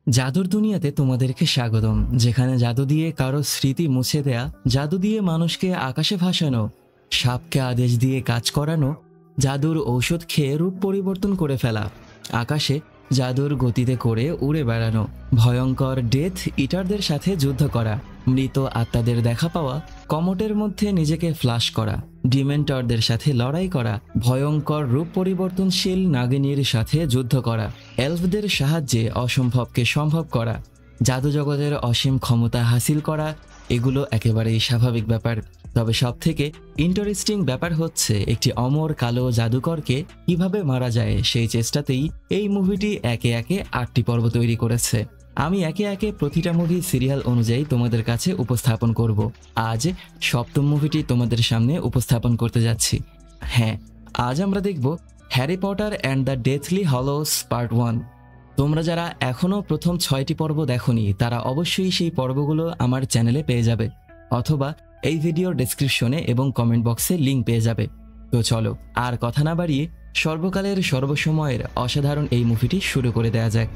জাদুর দুনিয়াতে তোমাদেরকে স্বাগতম, যেখানে জাদু দিয়ে কারো স্মৃতি মুছে দেয়া, জাদু দিয়ে মানুষকে আকাশে ভাসানো, সাপকে আদেশ দিয়ে কাজ করানো, জাদুর ঔষধ খেয়ে রূপ পরিবর্তন করে ফেলা, আকাশে জাদুর গতিতে করে উড়ে বেড়ানো, ভয়ঙ্কর ডেথ ইটারদের সাথে যুদ্ধ করা, মৃত আত্মাদের দেখা পাওয়া, কমোটের মধ্যে নিজেকে ফ্লাশ করা, ডিমেন্টরদের সাথে লড়াই করা, ভয়ঙ্কর রূপ পরিবর্তনশীল নাগিনীর সাথে যুদ্ধ করা, এলফদের সাহায্যে অসম্ভবকে সম্ভব করা, জাদু জগতের অসীম ক্ষমতা হাসিল করা। এগুলো একেবারেই স্বাভাবিক ব্যাপার। তবে সবথেকে ইন্টারেস্টিং ব্যাপার হচ্ছে একটি অমর কালো জাদুকরকে কিভাবে মারা যায় সেই চেষ্টাতেই এই মুভিটি একে একে 8টি পর্ব তৈরি করেছে। আমি একে একে প্রতিটা মুভি সিরিয়াল অনুযায়ী তোমাদের কাছে উপস্থাপন করব। আজ 7ম মুভিটি তোমাদের সামনে উপস্থাপন করতে যাচ্ছি। হ্যাঁ, আজ আমরা দেখব Harry Potter and the Deathly hollows part 1। তোমরা যারা এখনও প্রথম 6টি পর্ব দেখোনি তারা অবশ্যই সেই পর্বগুলো আমার চ্যানেলে পেয়ে যাবে, অথবা এই ভিডিওর ডেসক্রিপশনে এবং কমেন্ট বক্সে লিঙ্ক পেয়ে যাবে। তো চলো আর কথা না বাড়িয়ে সর্বকালের সর্বসময়ের অসাধারণ এই মুভিটি শুরু করে দেওয়া যাক।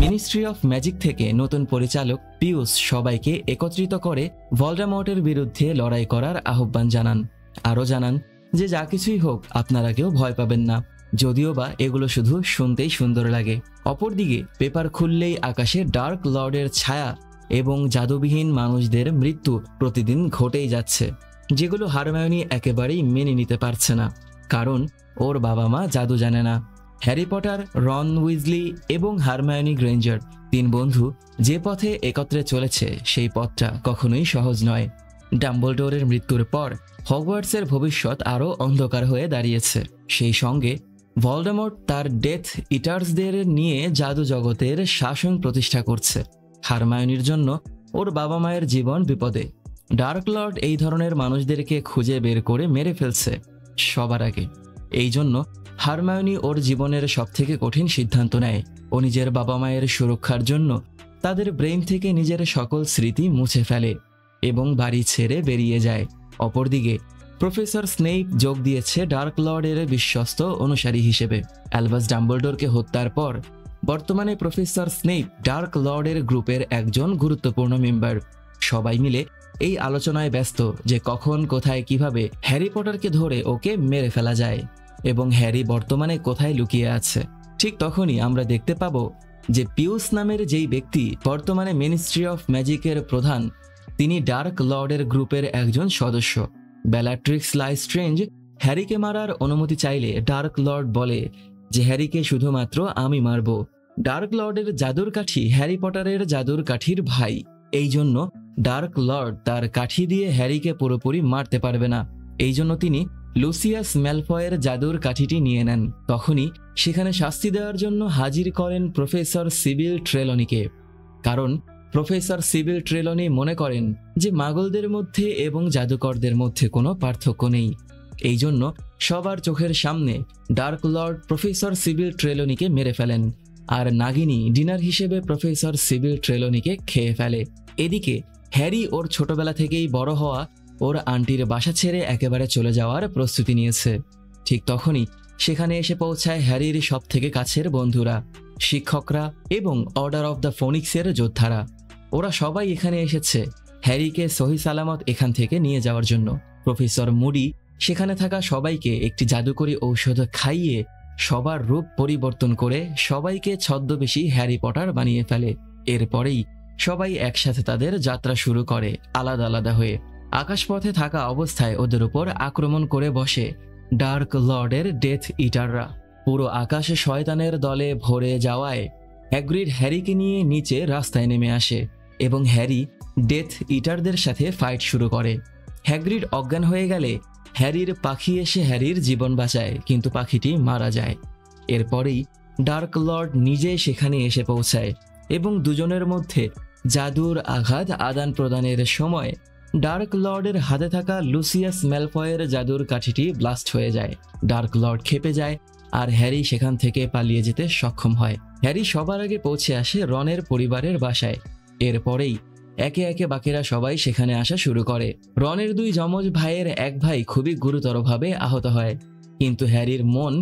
মিনিস্ট্রি অফ ম্যাজিক থেকে নতুন পরিচালক পিয়ুষ সবাইকে একত্রিত করে ভলডেমর্টের বিরুদ্ধে লড়াই করার আহ্বান জানান। আরও জানান যে যা কিছুই হোক আপনারা কেউ ভয় পাবেন না, যদিও বা এগুলো শুধু শুনতেই সুন্দর লাগে। অপরদিকে পেপার খুললেই আকাশে ডার্ক লর্ডের ছায়া এবং জাদুবিহীন মানুষদের মৃত্যু প্রতিদিন ঘটেই যাচ্ছে, যেগুলো হারমায়োনি একেবারেই মেনে নিতে পারছে না, কারণ ওর বাবা মা জাদু জানে না। হ্যারি পটার, রন উইজলি এবং হারমায়োনি গ্রেঞ্জার 3 বন্ধু যে পথে একত্রে চলেছে সেই পথটা কখনোই সহজ নয়। ডাম্বলডোরের মৃত্যুর পর হগওয়ার্টসের ভবিষ্যৎ আরও অন্ধকার হয়ে দাঁড়িয়েছে। সেই সঙ্গে ভলডেমর্ট তার ডেথ ইটার্সদের নিয়ে জাদু জগতের শাসন প্রতিষ্ঠা করছে। হারমায়োনির জন্য ওর বাবা মায়ের জীবন বিপদে। ডার্ক লর্ড এই ধরনের মানুষদেরকে খুঁজে বের করে মেরে ফেলছে সবার আগে। এই জন্য হারমায়োনি ওর জীবনের সবথেকে কঠিন সিদ্ধান্ত নেয়। ও নিজের বাবা মায়ের সুরক্ষার জন্য তাদের ব্রেইন থেকে নিজের সকল স্মৃতি মুছে ফেলে এবং বাড়ি ছেড়ে বেরিয়ে যায়। অপরদিকে প্রফেসর স্নেইপ যোগ দিয়েছে ডার্ক লর্ডের বিশ্বস্ত অনুসারী হিসেবে। অ্যালবাস ডাম্বলডোরকে হত্যার পর বর্তমানে প্রফেসর স্নেইপ ডার্ক লর্ডের গ্রুপের একজন গুরুত্বপূর্ণ মেম্বার। সবাই মিলে এই আলোচনায় ব্যস্ত যে কখন, কোথায়, কিভাবে হ্যারি পটারকে ধরে ওকে মেরে ফেলা যায় এবং হ্যারি বর্তমানে কোথায় লুকিয়ে আছে। ঠিক তখনই আমরা দেখতে পাবো যে পিয়ুষ নামের যেই ব্যক্তি বর্তমানে মিনিস্ট্রি অফ ম্যাজিকের প্রধান, তিনি ডার্ক লর্ডের গ্রুপের একজন সদস্য। বেলাট্রিক্স লাইস্ট্রেঞ্জ হ্যারিকে মারার অনুমতি চাইলে ডার্ক লর্ড বলে যে হ্যারিকে শুধুমাত্র আমি মারব। ডার্ক লর্ডের জাদুর কাঠি হ্যারি পটারের জাদুর কাঠির ভাই, এই জন্য ডার্ক লর্ড তার কাঠি দিয়ে হ্যারিকে পুরোপুরি মারতে পারবে না। এই জন্য তিনি লুসিয়াস ম্যালফয়ের জাদুর কাঠিটি নিয়ে নেন। তখনই সেখানে শাস্তি দেওয়ার জন্য হাজির করেন প্রফেসর সিবিল ট্রেলনিকে, কারণ প্রফেসর সিবিল ট্রেলনি মনে করেন যে মাগলদের মধ্যে এবং জাদুকরদের মধ্যে কোনো পার্থক্য নেই। এই জন্য সবার চোখের সামনে ডার্ক লর্ড প্রফেসর সিবিল ট্রেলনিকে মেরে ফেলেন, আর নাগিনী ডিনার হিসেবে প্রফেসর সিবিল ট্রেলনিকে খেয়ে ফেলে। এদিকে হ্যারি ওর ছোটবেলা থেকেই বড় হওয়া ওর আন্টির বাসা ছেড়ে একেবারে চলে যাওয়ার প্রস্তুতি নিয়েছে। ঠিক তখনই সেখানে এসে পৌঁছায় হ্যারির সবথেকে কাছের বন্ধুরা, শিক্ষকরা এবং অর্ডার অফ দ্য ফোনিক্সের যোদ্ধারা। ওরা সবাই এখানে এসেছে হ্যারিকে সহি সালামত এখান থেকে নিয়ে যাওয়ার জন্য। প্রফেসর মুডি সেখানে থাকা সবাইকে একটি জাদুকরী ঔষধ খাইয়ে সবার রূপ পরিবর্তন করে সবাইকে ছদ্মবেশী হ্যারি পটার বানিয়ে ফেলে। এরপরেই সবাই একসাথে তাদের যাত্রা শুরু করে, আলাদা আলাদা হয়ে। আকাশপথে থাকা অবস্থায় ওদের উপর আক্রমণ করে বসে ডার্ক লর্ডের ডেথ ইটাররা। পুরো আকাশে শয়তানের দলে ভরে যাওয়ায় হ্যাগ্রিড হ্যারিকে নিয়ে নিচে রাস্তায় নেমে আসে এবং হ্যারি ডেথ ইটারদের সাথে ফাইট শুরু করে। হ্যাগ্রিড অজ্ঞান হয়ে গেলে হ্যারির পাখি এসে হ্যারির জীবন বাঁচায়, কিন্তু পাখিটি মারা যায়। এরপরেই ডার্ক লর্ড নিজে সেখানে এসে পৌঁছায় এবং দুজনের মধ্যে জাদুর আঘাত আদান প্রদানের সময় ডার্ক লর্ডের হাতে থাকা লুসিয়াস ম্যালফয়ের জাদুর কাঠিটি ব্লাস্ট হয়ে যায়। ডার্ক লর্ড ক্ষেপে যায় আর হ্যারি সেখান থেকে পালিয়ে যেতে সক্ষম হয়। হ্যারি সবার আগে পৌঁছে আসে রনের পরিবারের বাসায়। এরপরেই একে একে বাকিরা সবাই সেখানে আসা শুরু করে। রনের 2 যমজ ভাইয়ের এক ভাই খুবই গুরুতরভাবে আহত হয়। কিন্তু হ্যারির মন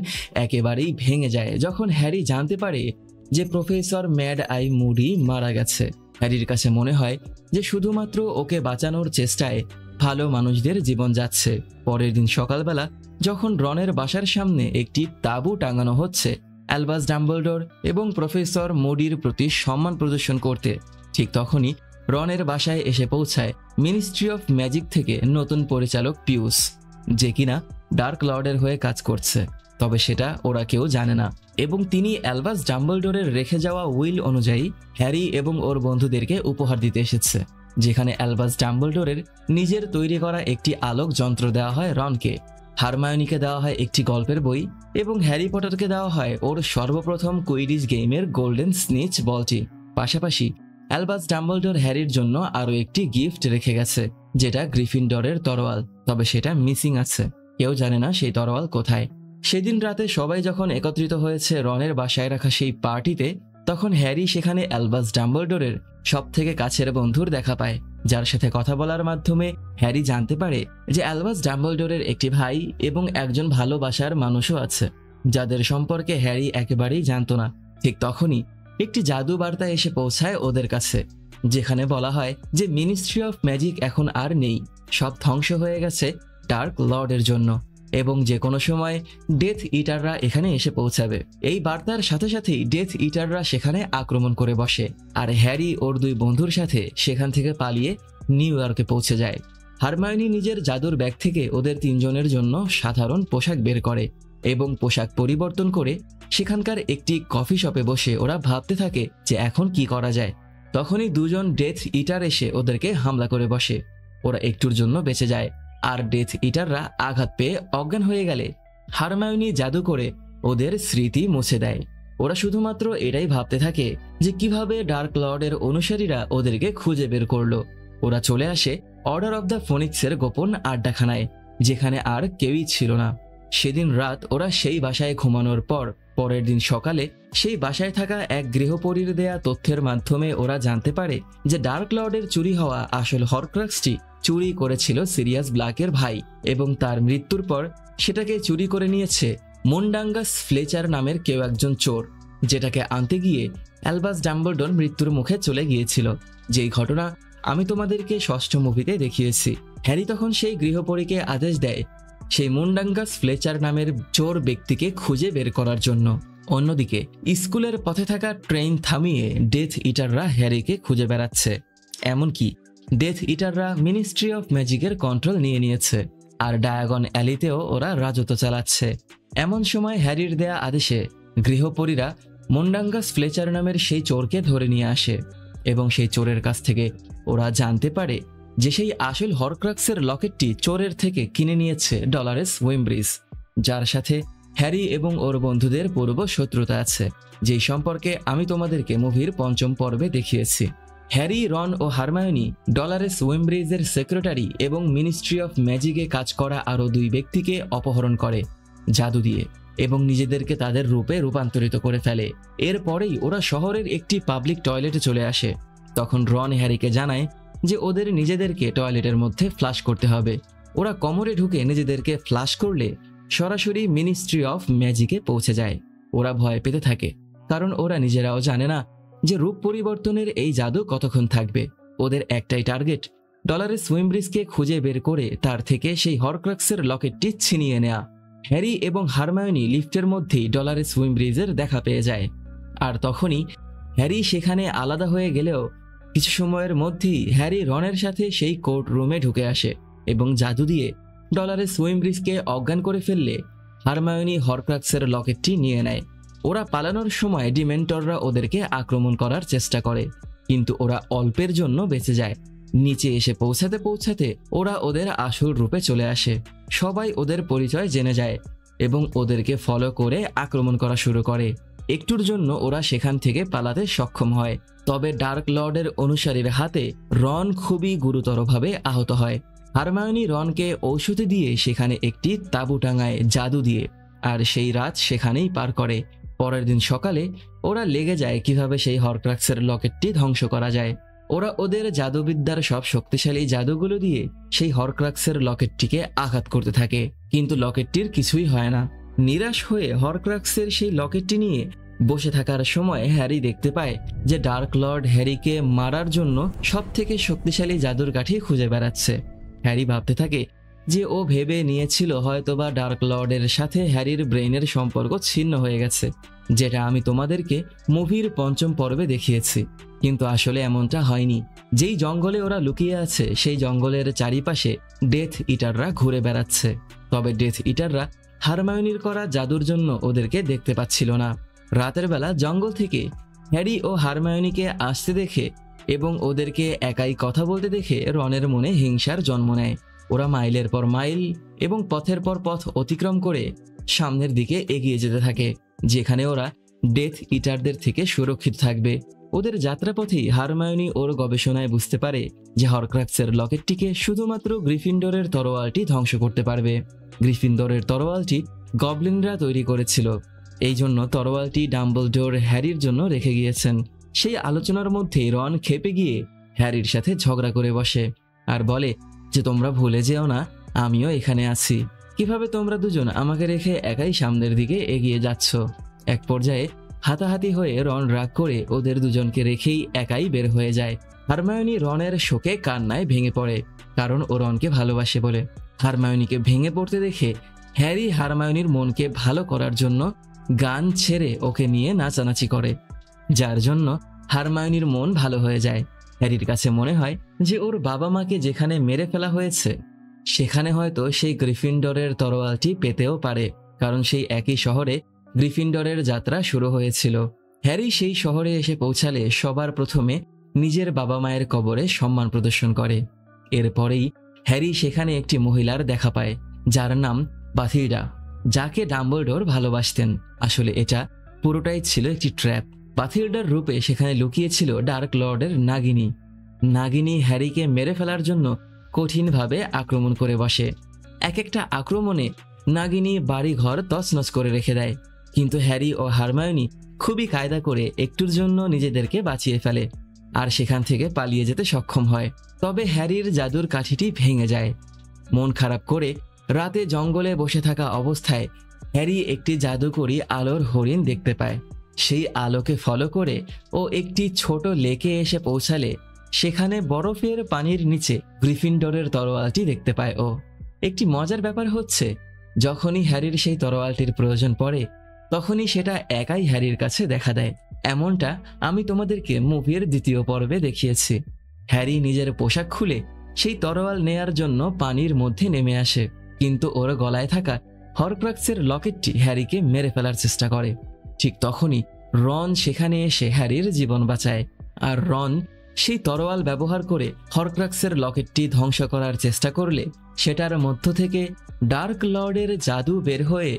একেবারেই ভেঙে যায় যখন হ্যারি জানতে পারে যে প্রফেসর ম্যাড আই মুডি মারা গেছে। হ্যারির কাছে মনে হয় যে শুধুমাত্র ওকে বাঁচানোর চেষ্টায় ভালো মানুষদের জীবন যাচ্ছে। পরের দিন সকালবেলা যখন রনের বাসার সামনে একটি তাঁবু টাঙানো হচ্ছে অ্যালবাস ডাম্বলডোর এবং প্রফেসর মুডির প্রতি সম্মান প্রদর্শন করতে, ঠিক তখনই রনের বাসায় এসে পৌঁছায় মিনিস্ট্রি অফ ম্যাজিক থেকে নতুন পরিচালক পিউস, যে কিনা ডার্ক লর্ডের হয়ে কাজ করছে। তবে সেটা ওরা কেউ জানে না এবং তিনি অ্যালবাস ডাম্বলডোরের রেখে যাওয়া উইল অনুযায়ী হ্যারি এবং ওর বন্ধুদেরকে উপহার দিতে এসেছে, যেখানে অ্যালবাস ডাম্বলডোরের নিজের তৈরি করা একটি আলোক যন্ত্র দেওয়া হয় রনকে, হারমায়োনিকে দেওয়া হয় একটি গল্পের বই এবং হ্যারি পটারকে দেওয়া হয় ওর সর্বপ্রথম কুইডিচ গেমের গোল্ডেন স্নিচ বলটি। পাশাপাশি অ্যালবাস ডাম্বলডোর হ্যারির জন্য আরও একটি গিফট রেখে গেছে, যেটা গ্রিফিনডরের তরোয়াল, তবে সেটা মিসিং আছে, কেউ জানে না সেই তরোয়াল কোথায়। সেদিন রাতে সবাই যখন একত্রিত হয়েছে রনের বাসায় রাখা সেই পার্টিতে, তখন হ্যারি সেখানে অ্যালবাস ডাম্বলডোরের সব থেকে কাছের বন্ধুর দেখা পায়, যার সাথে কথা বলার মাধ্যমে হ্যারি জানতে পারে যে অ্যালবাস ডাম্বলডোরের একটি ভাই এবং একজন ভালোবাসার মানুষও আছে, যাদের সম্পর্কে হ্যারি একেবারেই জানতো না। ঠিক তখনই একটি জাদু বার্তা এসে পৌঁছায় ওদের কাছে, যেখানে বলা হয় যে মিনিস্ট্রি অফ ম্যাজিক এখন আর নেই, সব ধ্বংস হয়ে গেছে ডার্ক লর্ডের জন্য এবং যে কোনো সময় ডেথ ইটাররা এখানে এসে পৌঁছাবে। এই বার্তার সাথে সাথেই ডেথ ইটাররা সেখানে আক্রমণ করে বসে আর হ্যারি ওর দুই বন্ধুর সাথে সেখান থেকে পালিয়ে নিউ ইয়র্কে পৌঁছে যায়। হারমায়োনি নিজের জাদুর ব্যাগ থেকে ওদের তিনজনের জন্য সাধারণ পোশাক বের করে এবং পোশাক পরিবর্তন করে সেখানকার একটি কফি শপে বসে ওরা ভাবতে থাকে যে এখন কি করা যায়। তখনই দুজন ডেথ ইটার এসে ওদেরকে হামলা করে বসে। ওরা একটুর জন্য বেঁচে যায় আর ডেথ ইটাররা আঘাত পেয়ে অজ্ঞান হয়ে গেলে হারমায়োনি জাদু করে ওদের স্মৃতি মুছে দেয়। ওরা শুধুমাত্র এটাই ভাবতে থাকে যে কিভাবে ডার্ক লর্ডের অনুসারীরা ওদেরকে খুঁজে বের করলো। ওরা চলে আসে অর্ডার অফ দ্য ফোনিক্সের গোপন আড্ডাখানায়, যেখানে আর কেউই ছিল না। সেদিন রাত ওরা সেই বাসায় ঘুমানোর পর পরের দিন সকালে সেই বাসায় থাকা এক গৃহপরীর দেয়া তথ্যের মাধ্যমে ওরা জানতে পারে যে ডার্ক লর্ডের চুরি হওয়া আসল হরক্রাক্সটি চুরি করেছিল সিরিয়াস ব্ল্যাকের ভাই এবং তার মৃত্যুর পর সেটাকে চুরি করে নিয়েছে মুন্ডাঙ্গাস ফ্লেচার নামের কেউ একজন চোর, যেটাকে আনতে গিয়ে অ্যালবাস ডাম্বলডোর মৃত্যুর মুখে চলে গিয়েছিল, যেই ঘটনা আমি তোমাদেরকে ষষ্ঠ মুভিতে দেখিয়েছি। হ্যারি তখন সেই গৃহপরীকে আদেশ দেয় সেই মুন্ডাঙ্গাস ফ্লেচার নামের চোর ব্যক্তিকে খুঁজে বের করার জন্য। অন্যদিকে স্কুলের পথে থাকা ট্রেন থামিয়ে ডেথ ইটাররা হ্যারিকে খুঁজে বেড়াচ্ছে, এমনকি ডেথ ইটাররা মিনিস্ট্রি অফ ম্যাজিকের কন্ট্রোল নিয়ে নিয়েছে আর ডায়াগন অ্যালিতেও ওরা রাজত্ব চালাচ্ছে। এমন সময় হ্যারির দেয়া আদেশে গৃহপরীরা মুন্ডাঙ্গাস ফ্লেচার নামের সেই চোরকে ধরে নিয়ে আসে এবং সেই চোরের কাছ থেকে ওরা জানতে পারে যে সেই আসল হরক্রাক্সের লকেটটি চোরের থেকে কিনে নিয়েছে ডলারেস উইমব্রিজ, যার সাথে হ্যারি এবং ওর বন্ধুদের পূর্ব শত্রুতা আছে, যেই সম্পর্কে আমি তোমাদেরকে মুভির পঞ্চম পর্বে দেখিয়েছি। হ্যারি, রন ও হারমায়োনি ডলারেস উইমব্রিজের সেক্রেটারি এবং মিনিস্ট্রি অফ ম্যাজিকে কাজ করা আরও দুই ব্যক্তিকে অপহরণ করে জাদু দিয়ে এবং নিজেদেরকে তাদের রূপে রূপান্তরিত করে ফেলে। এরপরেই ওরা শহরের একটি পাবলিক টয়লেটে চলে আসে। তখন রন হ্যারিকে জানায় যে ওদের নিজেদেরকে টয়লেটের মধ্যে ফ্লাশ করতে হবে। ওরা কোমরে ঢুকে নিজেদেরকে ফ্লাশ করলে সরাসরি মিনিস্ট্রি অফ ম্যাজিকে পৌঁছে যায়। ওরা ভয় পেতে থাকে কারণ ওরা নিজেরাও জানে না যে রূপ পরিবর্তনের এই জাদু কতক্ষণ থাকবে। ওদের একটাই টার্গেট, ডলারেস উইমব্রিজকে খুঁজে বের করে তার থেকে সেই হরক্রাক্সের লকেটটি ছিনিয়ে নেয়া। হ্যারি এবং হারমায়োনি লিফটের মধ্যেই ডলারেস উইমব্রিজের দেখা পেয়ে যায় আর তখনই হ্যারি সেখানে আলাদা হয়ে গেলেও কিছু সময়ের মধ্যেই হ্যারি রনের সাথে সেই কোর্ট রুমে ঢুকে আসে এবং জাদু দিয়ে ডলারেস উইমব্রিজকে অজ্ঞান করে ফেললে হারমায়োনি হরক্রাক্সের লকেটটি নিয়ে নেয়। ওরা পালানোর সময় ডিমেন্টররা ওদেরকে আক্রমণ করার চেষ্টা করে, কিন্তু ওরা অল্পের জন্য বেঁচে যায়। নিচে এসে পৌঁছাতে পৌঁছাতে ওরা ওদের আসল রূপে চলে আসে। সবাই ওদের পরিচয় জেনে যায় এবং ওদেরকে ফলো করে আক্রমণ করা শুরু করে। একটুর জন্য ওরা সেখান থেকে পালাতে সক্ষম হয়, তবে ডার্ক লর্ডের অনুসারীর হাতে রন খুবই গুরুতরভাবে আহত হয়। হারমায়োনি রনকে ঔষধি দিয়ে সেখানে একটি তাঁবু টাঙায় জাদু দিয়ে, আর সেই রাত সেখানেই পার করে। পরের দিন সকালে ওরা লেগে যায় কিভাবে সেই হরক্রাক্সের লকেটটি ধ্বংস করা যায়। ওরা ওদের জাদুবিদ্যার সব শক্তিশালী জাদুগুলো দিয়ে সেই হরক্রাক্সের লকেটটিকে আঘাত করতে থাকে, কিন্তু লকেটটির কিছুই হয় না। নিরাশ হয়ে হরক্রাক্সের সেই লকেটটি নিয়ে বসে থাকার সময় হ্যারি দেখতে পায় যে ডার্ক লর্ড হ্যারিকে মারার জন্য সব থেকে শক্তিশালী জাদুর কাঠি খুঁজে বেড়াচ্ছে। হ্যারি ভাবতে থাকে যে ও ভেবে নিয়েছিল হয়তোবা ডার্ক লর্ডের সাথে হ্যারির ব্রেইনের সম্পর্ক ছিন্ন হয়ে গেছে, যেটা আমি তোমাদেরকে মুভির ৫ম পর্বে দেখিয়েছি, কিন্তু আসলে এমনটা হয়নি। যেই জঙ্গলে ওরা লুকিয়ে আছে সেই জঙ্গলের চারিপাশে ডেথ ইটাররা ঘুরে বেড়াচ্ছে, তবে ডেথ ইটাররা হারমায়োনির করা জাদুর জন্য ওদেরকে দেখতে পাচ্ছিল না। রাতের বেলা জঙ্গল থেকে হ্যারি ও হারমায়োনিকে আসতে দেখে এবং ওদেরকে একাই কথা বলতে দেখে রনের মনে হিংসার জন্ম নেয়। ওরা মাইলের পর মাইল এবং পথের পর পথ অতিক্রম করে সামনের দিকে এগিয়ে যেতে থাকে, যেখানে ওরা ডেথ ইটারদের থেকে সুরক্ষিত থাকবে। ওদের যাত্রাপথেই হারমায়োনি ওর গবেষণায় বুঝতে পারে যে হরক্রাক্সের লকেটটিকে শুধুমাত্র গ্রিফিন্ডরের তরোয়ালটি ধ্বংস করতে পারবে। গ্রিফিন্ডরের তরোয়ালটি গবলিনরা তৈরি করেছিল, এই জন্য তরোয়ালটি ডাম্বলডোর হ্যারির জন্য রেখে গিয়েছেন। সেই আলোচনার মধ্যেই রন ক্ষেপে গিয়ে হ্যারির সাথে ঝগড়া করে বসে আর বলে যে তোমরা ভুলে যেও না আমিও এখানে আছি, কিভাবে তোমরা দুজন আমাকে রেখে একাই সামনের দিকে এগিয়ে যাচ্ছ। এক পর্যায়ে হাতাহাতি হয়ে রন রাগ করে ওদের দুজনকে রেখেই একাই বের হয়ে যায়। হারমায়োনি রনের শোকে কান্নায় ভেঙে পড়ে, কারণ ও রনকে ভালোবাসে বলে। হারমায়োনিকে ভেঙে পড়তে দেখে হ্যারি হারমায়োনির মনকে ভালো করার জন্য গান ছেড়ে ওকে নিয়ে নাচানাচি করে, যার জন্য হারমায়োনির মন ভালো হয়ে যায়। হ্যারির কাছে মনে হয় যে ওর বাবা মাকে যেখানে মেরে ফেলা হয়েছে সেখানে হয়তো সেই গ্রিফিন্ডরের তরোয়ালটি পেতেও পারে, কারণ সেই একই শহরে গ্রিফিন্ডরের যাত্রা শুরু হয়েছিল। হ্যারি সেই শহরে এসে পৌঁছালে সবার প্রথমে নিজের বাবা মায়ের কবরে সম্মান প্রদর্শন করে। এরপরেই হ্যারি সেখানে একটি মহিলার দেখা পায় যার নাম বাথিল্ডা, যাকে ডাম্বলডোর ভালোবাসতেন। আসলে এটা পুরোটাই ছিল একটি ট্র্যাপ। বাথিল্ডার রূপে সেখানে লুকিয়েছিল ডার্ক লর্ডের নাগিনী। নাগিনী হ্যারিকে মেরে ফেলার জন্য কঠিনভাবে আক্রমণ করে বসে। এক একটা আক্রমণে নাগিনী বাড়িঘর তছনছ করে রেখে দেয়, কিন্তু হ্যারি ও হারমায়োনি খুবই কায়দা করে একটুর জন্য নিজেদেরকে বাঁচিয়ে ফেলে আর সেখান থেকে পালিয়ে যেতে সক্ষম হয়। তবে হ্যারির জাদুর কাঠিটি ভেঙে যায়। মন খারাপ করে রাতে জঙ্গলে বসে থাকা অবস্থায় হ্যারি একটি জাদুকরী আলোর হরিণ দেখতে পায়। সেই আলোকে ফলো করে ও একটি ছোট লেকে এসে পৌঁছালে সেখানে বরফের পানির নিচে গ্রিফিন্ডরের তরোয়ালটি দেখতে পায় ও। একটি মজার ব্যাপার হচ্ছে, যখনই হ্যারির সেই তরোয়ালটির প্রয়োজন পড়ে তখনই সেটা একাই হ্যারির কাছে দেখা দেয়। এমনটা আমি তোমাদেরকে মুভির ২য় পর্বে দেখিয়েছি। হ্যারি নিজের পোশাক খুলে সেই তরোয়াল নেয়ার জন্য পানির মধ্যে নেমে আসে, কিন্তু ওর গলায় থাকা হরক্রাক্সের লকেটটি হ্যারিকে মেরে ফেলার চেষ্টা করে। ঠিক তখনই রন সেখানে এসে হ্যারির জীবন বাঁচায়, আর রন সেই তরোয়াল ব্যবহার করে হরক্রাক্সের লকেটটি ধ্বংস করার চেষ্টা করলে সেটার মধ্য থেকে ডার্ক লর্ডের জাদু বের হয়ে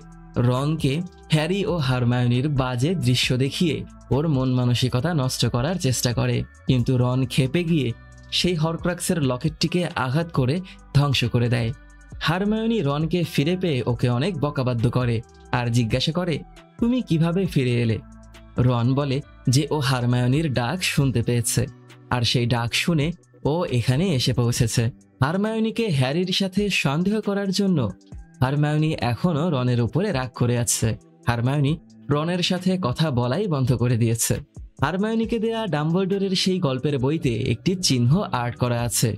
রনকে হ্যারি ও হারমায়োনির বাজে দৃশ্য দেখিয়ে ওর মন মানসিকতা নষ্ট করার চেষ্টা করে, কিন্তু রন ক্ষেপে গিয়ে সেই হরক্রাক্সের লকেটটিকে আঘাত করে ধ্বংস করে দেয়। হারমায়োনি রনকে ফিরে পেয়ে ওকে অনেক বকাবাদ্য করে আর জিজ্ঞাসা করে তুমি কিভাবে ফিরে এলে। রন বলে যে ও হারমায়োনির ডাক শুনতে পেয়েছে আর সেই ডাক শুনে ও এখানে এসে পৌঁছেছে। হারমায়োনিকে হ্যারির সাথে সন্দেহ করার জন্য হারমায়োনি এখনো রনের উপরে রাগ করে আছে। হারমায়োনি রনের সাথে কথা বলাই বন্ধ করে দিয়েছে। হারমায়োনিকে দেয়া ডাম্বলডোরের সেই গল্পের বইতে একটি চিহ্ন আর্ট করা আছে,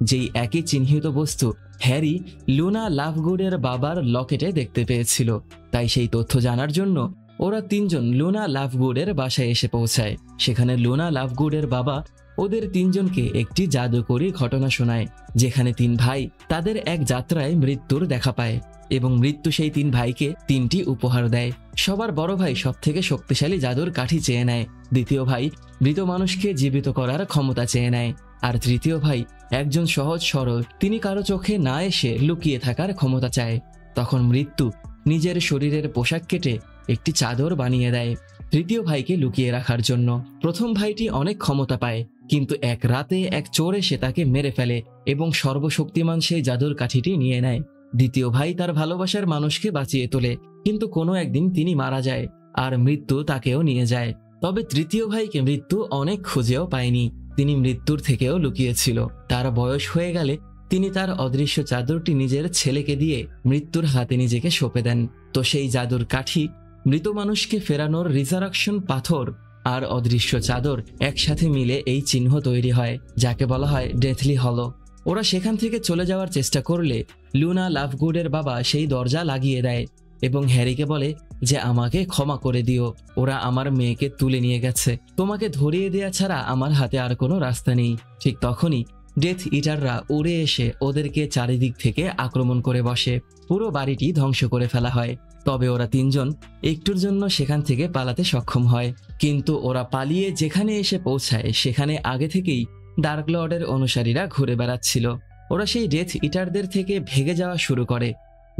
যেই একই চিহ্নিত বস্তু হ্যারি লুনা লাভগুডের বাবার লকেটে দেখতে পেয়েছিল। তাই সেই তথ্য জানার জন্য ওরা তিনজন লুনা লাভগুডের বাসায় এসে পৌঁছায়। সেখানে লুনা লাভগুডের বাবা ওদের তিনজনকে একটি জাদুকরী ঘটনা শোনায়, যেখানে ৩ ভাই তাদের এক যাত্রায় মৃত্যুর দেখা পায় এবং মৃত্যু সেই ৩ ভাইকে ৩টি উপহার দেয়। সবার বড় ভাই সব থেকে শক্তিশালী জাদুর কাঠি চেয়ে নেয়, দ্বিতীয় ভাই মৃত মানুষকে জীবিত করার ক্ষমতা চেয়ে নেয়, আর তৃতীয় ভাই একজন সহজ সরল, তিনি কারো চোখে না এসে লুকিয়ে থাকার ক্ষমতা চায়। তখন মৃত্যু নিজের শরীরের পোশাক কেটে একটি চাদর বানিয়ে দেয় তৃতীয় ভাইকে লুকিয়ে রাখার জন্য। প্রথম ভাইটি অনেক ক্ষমতা পায়, কিন্তু এক রাতে এক চোর এসে তাকে মেরে ফেলে এবং সর্বশক্তিমান সেই জাদুর কাঠিটি নিয়ে নেয়। দ্বিতীয় ভাই তার ভালোবাসার মানুষকে বাঁচিয়ে তোলে, কিন্তু কোনো একদিন তিনি মারা যায় আর মৃত্যু তাকেও নিয়ে যায়। তবে তৃতীয় ভাইকে মৃত্যু অনেক খুঁজেও পায়নি। তিনি মৃত্যুর থেকেও লুকিয়েছিল। তার বয়স হয়ে গেলে তিনি তার অদৃশ্য চাদরটি নিজের ছেলেকে দিয়ে মৃত্যুর হাতে নিজেকে সঁপে দেন। তো সেই জাদুর কাঠি, মৃত মানুষকে ফেরানোর রিজারাকশন পাথর আর অদৃশ্য চাদর একসাথে মিলে এই চিহ্ন তৈরি হয়, যাকে বলা হয় ডেথলি হলো। ওরা সেখান থেকে চলে যাওয়ার চেষ্টা করলে লুনা লাভগুডের বাবা সেই দরজা লাগিয়ে দেয় এবং হ্যারিকে বলে যে আমাকে ক্ষমা করে দিও, ওরা আমার মেয়েকে তুলে নিয়ে গেছে, তোমাকে ধরিয়ে দেয়া ছাড়া আমার হাতে আর কোনো রাস্তা নেই। ঠিক তখনই ডেথ ইটাররা উড়ে এসে ওদেরকে চারিদিক থেকে আক্রমণ করে বসে। পুরো বাড়িটি ধ্বংস করে ফেলা হয়। তবে ওরা তিনজন একটুর জন্য সেখান থেকে পালাতে সক্ষম হয়, কিন্তু ওরা পালিয়ে যেখানে এসে পৌঁছায় সেখানে আগে থেকেই ডার্ক লর্ডের অনুসারীরা ঘুরে বেড়াচ্ছিল। ওরা সেই ডেথ ইটারদের থেকে ভেগে যাওয়া শুরু করে।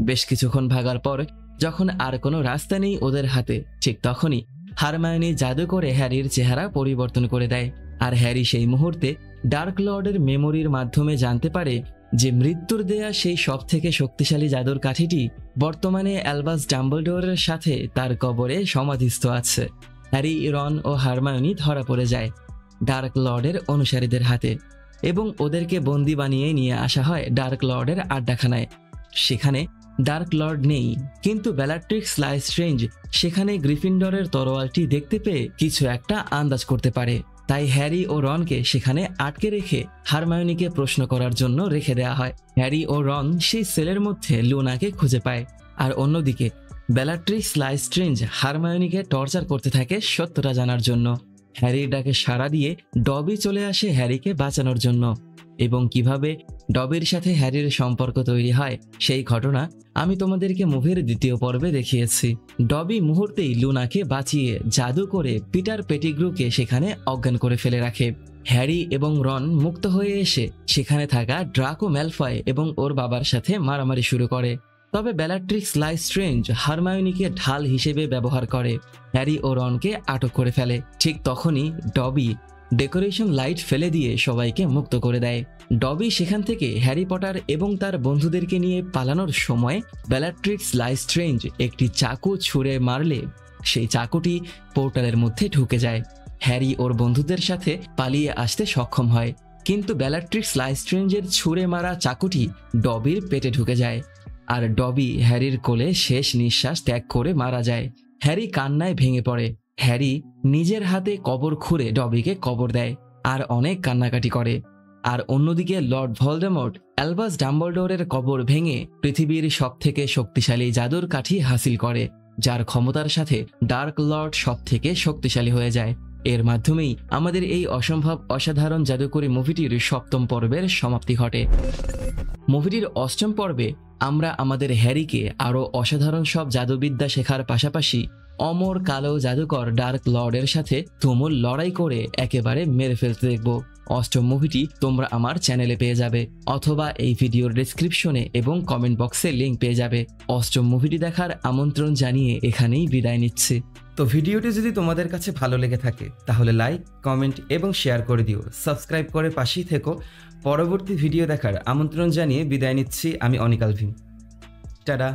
বেশ কিছুক্ষণ ভাগার পর যখন আর কোনো রাস্তা নেই ওদের হাতে, ঠিক তখনই হারমায়োনি জাদু করে হ্যারির চেহারা পরিবর্তন করে দেয়। আর হ্যারি সেই মুহূর্তে ডার্ক লর্ডের মেমোরির মাধ্যমে জানতে পারে যে মৃত্যুর দেয়া সেই সব থেকে শক্তিশালী জাদুর কাঠিটি বর্তমানে অ্যালবাস ডাম্বলডোরের সাথে তার কবরে সমাধিস্থ আছে। হ্যারি, রন ও হারমায়োনি ধরা পড়ে যায় ডার্ক লর্ডের অনুসারীদের হাতে এবং ওদেরকে বন্দি বানিয়ে নিয়ে আসা হয় ডার্ক লর্ডের আড্ডাখানায়। সেখানে ডার্ক লর্ড নেই, কিন্তু বেলাট্রিক্স লাইস্ট্রেঞ্জ সেখানে গ্রিফিন্ডরের তরোয়ালটি দেখতে পেয়ে কিছু একটা আন্দাজ করতে পারে। তাই হ্যারি ও রনকে সেখানে আটকে রেখে হারমায়োনিকে প্রশ্ন করার জন্য রেখে দেওয়া হয়। হ্যারি ও রন সেই সেলের মধ্যে লুনাকে খুঁজে পায়, আর অন্যদিকে বেলাট্রিক্স লাইস্ট্রেঞ্জ হারমায়োনিকে টর্চার করতে থাকে সত্যটা জানার জন্য। হ্যারির ডাকে সাড়া দিয়ে ডবি চলে আসে হ্যারিকে বাঁচানোর জন্য, এবং কিভাবে ডবির সাথে হ্যারির সম্পর্ক তৈরি হয় সেই ঘটনা আমি তোমাদেরকে মুভির দ্বিতীয় পর্বে দেখিয়েছি। ডবি মুহূর্তেই লুনাকে বাঁচিয়ে জাদু করে পিটার পেটিগ্রুকে সেখানে অজ্ঞান করে ফেলে রাখে। হ্যারি এবং রন মুক্ত হয়ে এসে সেখানে থাকা ড্রাকো ম্যালফয় এবং ওর বাবার সাথে মারামারি শুরু করে। তবে বেলাট্রিক্স লাইস্ট্রেঞ্জ হারমায়োনিকে ঢাল হিসেবে ব্যবহার করে হ্যারি ও রনকে আটক করে ফেলে। ঠিক তখনই ডবি ডেকোরেশন লাইট ফেলে দিয়ে সবাইকে মুক্ত করে দেয়। ডবি সেখান থেকে হ্যারি পটার এবং তার বন্ধুদেরকে নিয়ে পালানোর সময় বেলাট্রিক্স লাইস্ট্রেঞ্জ একটি চাকু ছুঁড়ে মারলে সেই চাকুটি পোর্টালের মধ্যে ঢুকে যায়। হ্যারি ওর বন্ধুদের সাথে পালিয়ে আসতে সক্ষম হয়, কিন্তু বেলাট্রিক্স লাইস্ট্রেঞ্জের ছুঁড়ে মারা চাকুটি ডবির পেটে ঢুকে যায়, আর ডবি হ্যারির কোলে শেষ নিঃশ্বাস ত্যাগ করে মারা যায়। হ্যারি কান্নায় ভেঙে পড়ে। হ্যারি নিজের হাতে কবর খুঁড়ে ডবিকে কবর দেয় আর অনেক কান্নাকাটি করে। আর অন্যদিকে লর্ড ভলডেমর্ট অ্যালবাস ডাম্বলডোরের কবর ভেঙে পৃথিবীর সবথেকে শক্তিশালী জাদুর কাঠি হাসিল করে, যার ক্ষমতার সাথে ডার্ক লর্ড সবথেকে শক্তিশালী হয়ে যায়। এর মাধ্যমেই আমাদের এই অসম্ভব অসাধারণ জাদুকরী মুভিটির সপ্তম পর্বের সমাপ্তি ঘটে। মুভিটির অষ্টম পর্বে আমরা আমাদের হ্যারিকে আরও অসাধারণ সব জাদুবিদ্যা শেখার পাশাপাশি অমর কালো জাদুকর ডার্ক লর্ডের সাথে তুমুল লড়াই করে একেবারে মেরে ফেলতে দেখব। অষ্টম মুভিটি তোমরা আমার চ্যানেলে পেয়ে যাবে, অথবা এই ভিডিওর ডেসক্রিপশনে এবং কমেন্ট বক্সে লিঙ্ক পেয়ে যাবে। অষ্টম মুভিটি দেখার আমন্ত্রণ জানিয়ে এখানেই বিদায় নিচ্ছি। তো ভিডিওটি যদি তোমাদের কাছে ভালো লেগে থাকে তাহলে লাইক, কমেন্ট এবং শেয়ার করে দিও। সাবস্ক্রাইব করে পাশেই থেকো। পরবর্তী ভিডিও দেখার আমন্ত্রণ জানিয়ে বিদায় নিচ্ছি আমি অনিক আলভিন। টাটা।